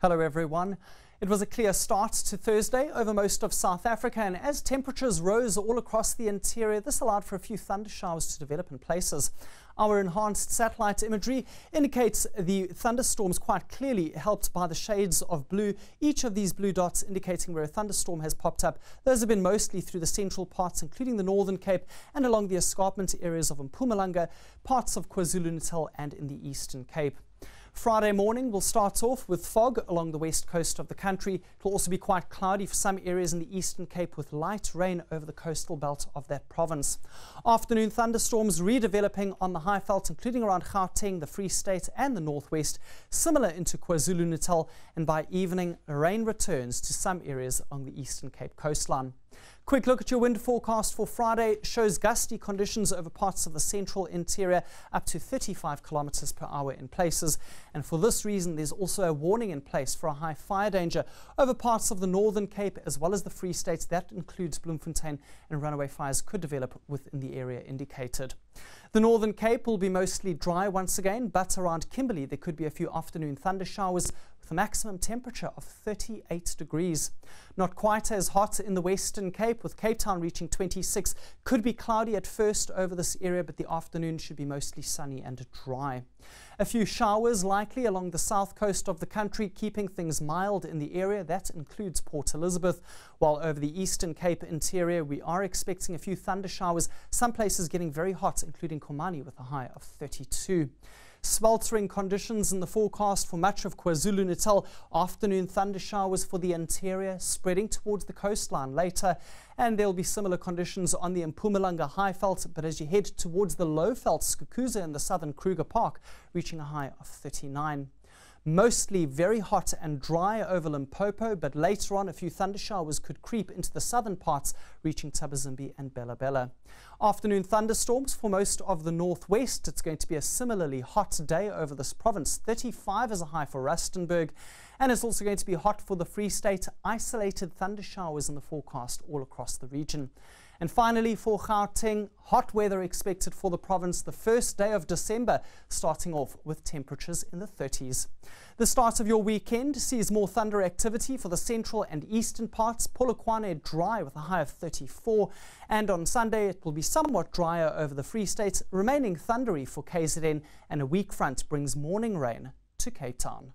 Hello everyone. It was a clear start to Thursday over most of South Africa, and as temperatures rose all across the interior, this allowed for a few thunder showers to develop in places. Our enhanced satellite imagery indicates the thunderstorms quite clearly, helped by the shades of blue, each of these blue dots indicating where a thunderstorm has popped up. Those have been mostly through the central parts, including the Northern Cape and along the escarpment areas of Mpumalanga, parts of KwaZulu-Natal and in the Eastern Cape. Friday morning will start off with fog along the west coast of the country. It will also be quite cloudy for some areas in the Eastern Cape, with light rain over the coastal belt of that province. Afternoon thunderstorms redeveloping on the Highveld, including around Gauteng, the Free State and the Northwest, similar into KwaZulu-Natal, and by evening rain returns to some areas along the Eastern Cape coastline. Quick look at your wind forecast for Friday shows gusty conditions over parts of the central interior, up to 35 kilometers per hour in places. And for this reason, there's also a warning in place for a high fire danger over parts of the Northern Cape as well as the Free State. That includes Bloemfontein, and runaway fires could develop within the area indicated. The Northern Cape will be mostly dry once again, but around Kimberley there could be a few afternoon thunder showers with a maximum temperature of 38 degrees. Not quite as hot in the Western Cape, with Cape Town reaching 26. Could be cloudy at first over this area, but the afternoon should be mostly sunny and dry. A few showers likely along the south coast of the country, keeping things mild in the area. That includes Port Elizabeth, while over the Eastern Cape interior we are expecting a few thunder showers, some places getting very hot, including Komani with a high of 32. Sweltering conditions in the forecast for much of KwaZulu-Natal. Afternoon thunder showers for the interior, spreading towards the coastline later. And there will be similar conditions on the Mpumalanga Highveld, but as you head towards the Lowveld, Skukuza and the southern Kruger Park, reaching a high of 39. Mostly very hot and dry over Limpopo, but later on a few thunder showers could creep into the southern parts, reaching Tabazimbi and Bela Bela. Afternoon thunderstorms for most of the northwest. It's going to be a similarly hot day over this province. 35 is a high for Rustenburg, and it's also going to be hot for the Free State. Isolated thunder showers in the forecast all across the region. And finally, for Gauteng, hot weather expected for the province the first day of December, starting off with temperatures in the 30s. The start of your weekend sees more thunder activity for the central and eastern parts. Polokwane dry with a high of 34. And on Sunday, it will be somewhat drier over the Free State, remaining thundery for KZN, and a weak front brings morning rain to Cape Town.